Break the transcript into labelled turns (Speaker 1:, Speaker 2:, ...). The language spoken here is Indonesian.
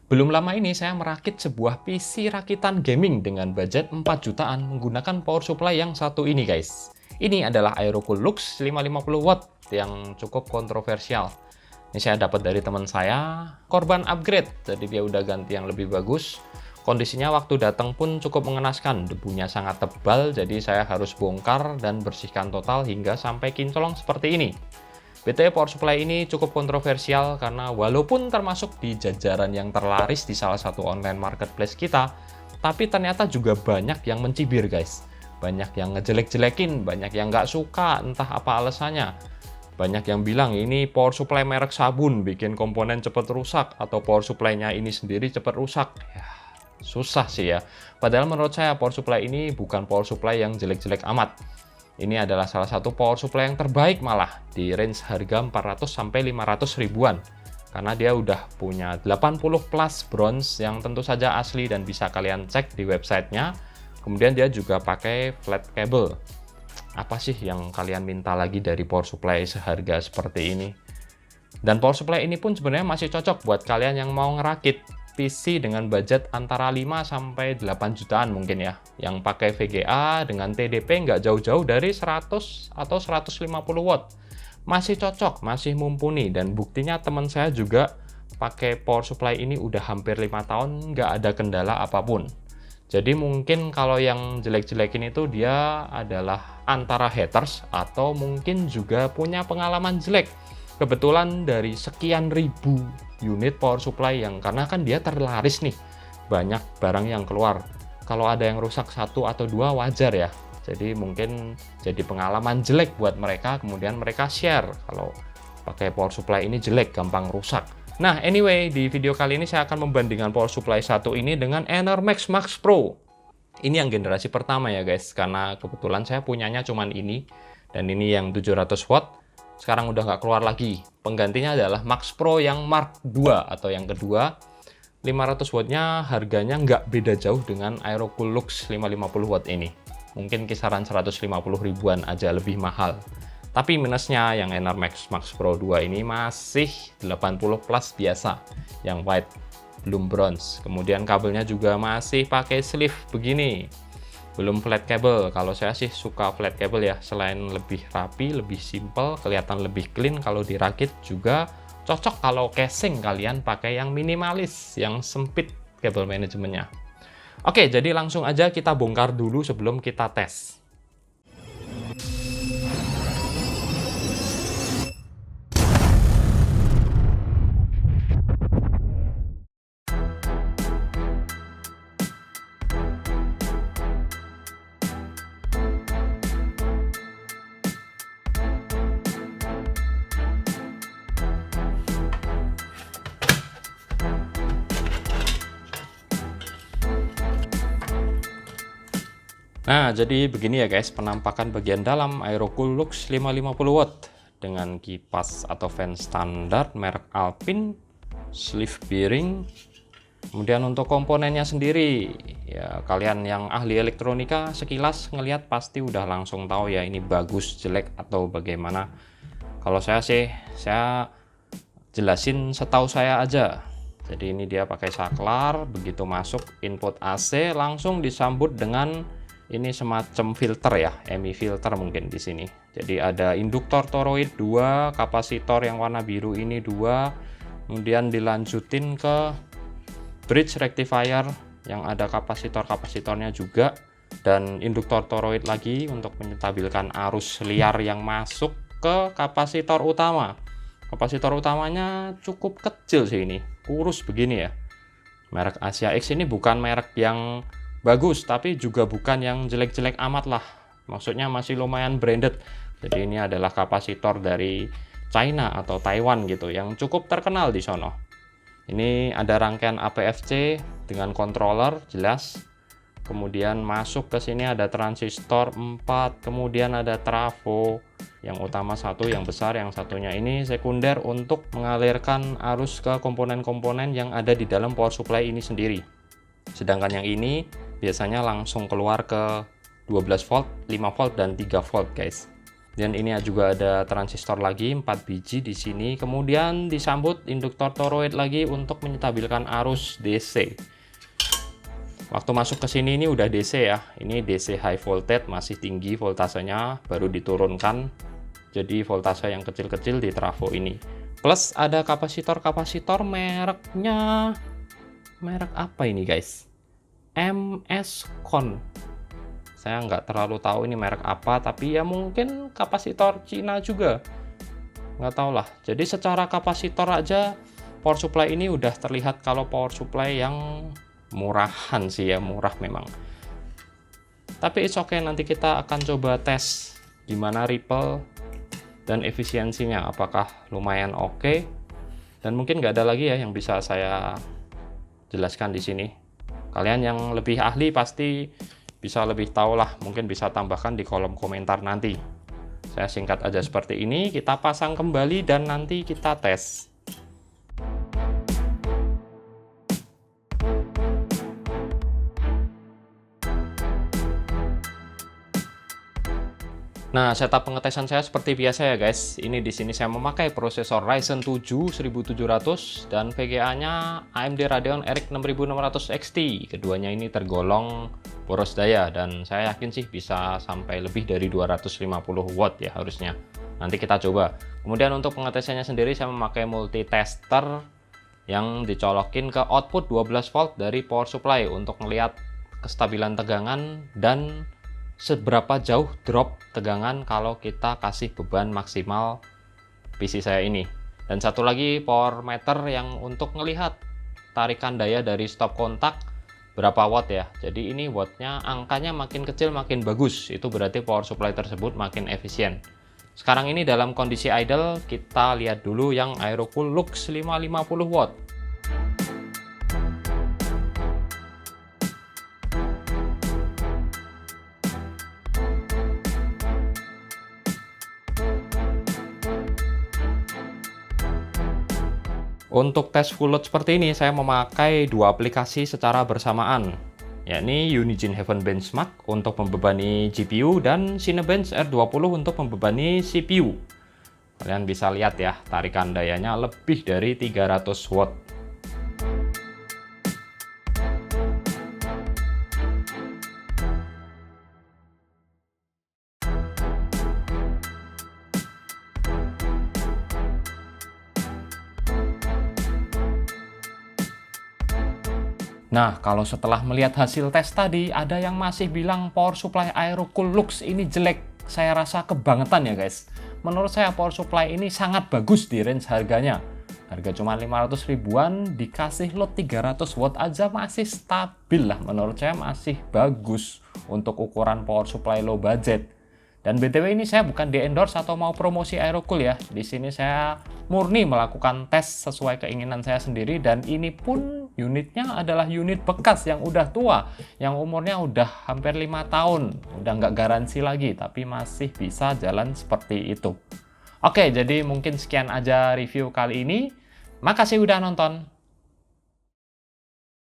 Speaker 1: Belum lama ini saya merakit sebuah PC rakitan gaming dengan budget 4 jutaan menggunakan power supply yang satu ini guys. Ini adalah Aerocool Lux 550 watt yang cukup kontroversial. Ini saya dapat dari teman saya, korban upgrade, jadi dia udah ganti yang lebih bagus. Kondisinya waktu datang pun cukup mengenaskan, debunya sangat tebal, jadi saya harus bongkar dan bersihkan total hingga sampai kinclong seperti ini. BTW power supply ini cukup kontroversial karena walaupun termasuk di jajaran yang terlaris di salah satu online marketplace kita, tapi ternyata juga banyak yang mencibir guys. Banyak yang ngejelek-jelekin, banyak yang nggak suka, entah apa alasannya. Banyak yang bilang ini power supply merek sabun, bikin komponen cepat rusak, atau power supply-nya ini sendiri cepat rusak. Ya, susah sih ya. Padahal menurut saya power supply ini bukan power supply yang jelek-jelek amat. Ini adalah salah satu power supply yang terbaik malah di range harga 400 sampai 500 ribuan. Karena dia udah punya 80 plus bronze yang tentu saja asli dan bisa kalian cek di websitenya. Kemudian dia juga pakai flat cable. Apa sih yang kalian minta lagi dari power supply seharga seperti ini? Dan power supply ini pun sebenarnya masih cocok buat kalian yang mau ngerakit PC dengan budget antara 5 sampai 8 jutaan mungkin ya, yang pakai VGA dengan TDP nggak jauh-jauh dari 100 atau 150 watt. Masih cocok, masih mumpuni, dan buktinya teman saya juga pakai power supply ini udah hampir 5 tahun nggak ada kendala apapun. Jadi mungkin kalau yang jelek-jelekin itu dia adalah antara haters atau mungkin juga punya pengalaman jelek. Kebetulan dari sekian ribu unit power supply yang, karena kan dia terlaris nih, banyak barang yang keluar. Kalau ada yang rusak satu atau dua wajar ya. Jadi mungkin jadi pengalaman jelek buat mereka, kemudian mereka share kalau pakai power supply ini jelek, gampang rusak. Nah anyway, di video kali ini saya akan membandingkan power supply satu ini dengan Enermax Max Pro. Ini yang generasi pertama ya guys, karena kebetulan saya punyanya cuman ini, dan ini yang 700 watt. Sekarang udah nggak keluar lagi. Penggantinya adalah Max Pro yang Mark II atau yang kedua. 500 wattnya harganya nggak beda jauh dengan Aerocool Lux 550 watt ini. Mungkin kisaran 150 ribuan aja lebih mahal. Tapi minusnya yang Enermax Max Pro 2 ini masih 80 plus biasa, yang white, belum bronze. Kemudian kabelnya juga masih pakai sleeve begini. Belum flat cable. Kalau saya sih suka flat cable ya, selain lebih rapi, lebih simple, kelihatan lebih clean kalau dirakit, juga cocok kalau casing kalian pakai yang minimalis, yang sempit kabel manajemennya. Oke, jadi langsung aja kita bongkar dulu sebelum kita tes. Nah, jadi begini ya guys, penampakan bagian dalam Aerocool Lux 550 watt dengan kipas atau fan standar merek Alpine, sleeve bearing. Kemudian untuk komponennya sendiri, ya kalian yang ahli elektronika sekilas ngelihat pasti udah langsung tahu ya ini bagus, jelek atau bagaimana. Kalau saya sih, saya jelasin setahu saya aja. Jadi ini dia pakai saklar, begitu masuk input AC langsung disambut dengan ini semacam filter ya, EMI filter mungkin di sini. Jadi ada induktor toroid 2, kapasitor yang warna biru ini 2, kemudian dilanjutin ke bridge rectifier yang ada kapasitornya juga, dan induktor toroid lagi untuk menstabilkan arus liar yang masuk ke kapasitor utama. Kapasitor utamanya cukup kecil sih ini, kurus begini ya. Merek Asia X ini bukan merek yang bagus, tapi juga bukan yang jelek-jelek amat lah. Maksudnya masih lumayan branded. Jadi ini adalah kapasitor dari China atau Taiwan gitu, yang cukup terkenal di sono. Ini ada rangkaian APFC dengan controller jelas. Kemudian masuk ke sini ada transistor 4, kemudian ada trafo. Yang utama satu yang besar, yang satunya ini sekunder untuk mengalirkan arus ke komponen-komponen yang ada di dalam power supply ini sendiri. Sedangkan yang ini biasanya langsung keluar ke 12 volt, 5 volt, dan 3 volt guys. Dan ini juga ada transistor lagi 4 biji di sini. Kemudian disambut induktor toroid lagi untuk menstabilkan arus DC. Waktu masuk ke sini ini udah DC ya. Ini DC high voltage, masih tinggi voltasenya, baru diturunkan jadi voltase yang kecil-kecil di trafo ini. Plus ada kapasitor mereknya, merek apa ini guys? MS-Con. Saya nggak terlalu tahu ini merek apa, tapi ya mungkin kapasitor Cina juga. Nggak tahu lah. Jadi secara kapasitor aja, power supply ini udah terlihat kalau power supply yang murahan sih ya, murah memang. Tapi it's okay, nanti kita akan coba tes gimana ripple dan efisiensinya, apakah lumayan oke. Dan mungkin nggak ada lagi ya yang bisa saya jelaskan di sini. Kalian yang lebih ahli pasti bisa lebih tahu lah, mungkin bisa tambahkan di kolom komentar nanti. Saya singkat aja seperti ini, kita pasang kembali dan nanti kita tes. Nah, setup pengetesan saya seperti biasa ya guys. Ini di sini saya memakai prosesor Ryzen 7 1700 dan VGA-nya AMD Radeon RX 6600 XT. Keduanya ini tergolong boros daya dan saya yakin sih bisa sampai lebih dari 250 watt ya harusnya. Nanti kita coba. Kemudian untuk pengetesannya sendiri saya memakai multitester yang dicolokin ke output 12 volt dari power supply untuk melihat kestabilan tegangan dan seberapa jauh drop tegangan kalau kita kasih beban maksimal PC saya ini. Dan satu lagi power meter yang untuk melihat tarikan daya dari stop kontak berapa watt ya. Jadi ini wattnya angkanya makin kecil makin bagus, itu berarti power supply tersebut makin efisien. Sekarang ini dalam kondisi idle, kita lihat dulu yang Aerocool Lux 550 watt. Untuk tes full load seperti ini, saya memakai dua aplikasi secara bersamaan, yakni Unigine Heaven Benchmark untuk membebani GPU dan Cinebench R20 untuk membebani CPU. Kalian bisa lihat ya, tarikan dayanya lebih dari 300 watt. Nah, kalau setelah melihat hasil tes tadi, ada yang masih bilang power supply Aerocool Lux ini jelek. Saya rasa kebangetan ya guys. Menurut saya power supply ini sangat bagus di range harganya. Harga cuma 500 ribuan, dikasih load 300 watt aja masih stabil lah. Menurut saya masih bagus untuk ukuran power supply low budget. Dan BTW ini saya bukan di endorse atau mau promosi Aerocool ya. Di sini saya murni melakukan tes sesuai keinginan saya sendiri, dan ini pun unitnya adalah unit bekas yang udah tua, yang umurnya udah hampir 5 tahun. Udah nggak garansi lagi, tapi masih bisa jalan seperti itu. Oke, jadi mungkin sekian aja review kali ini. Makasih udah nonton.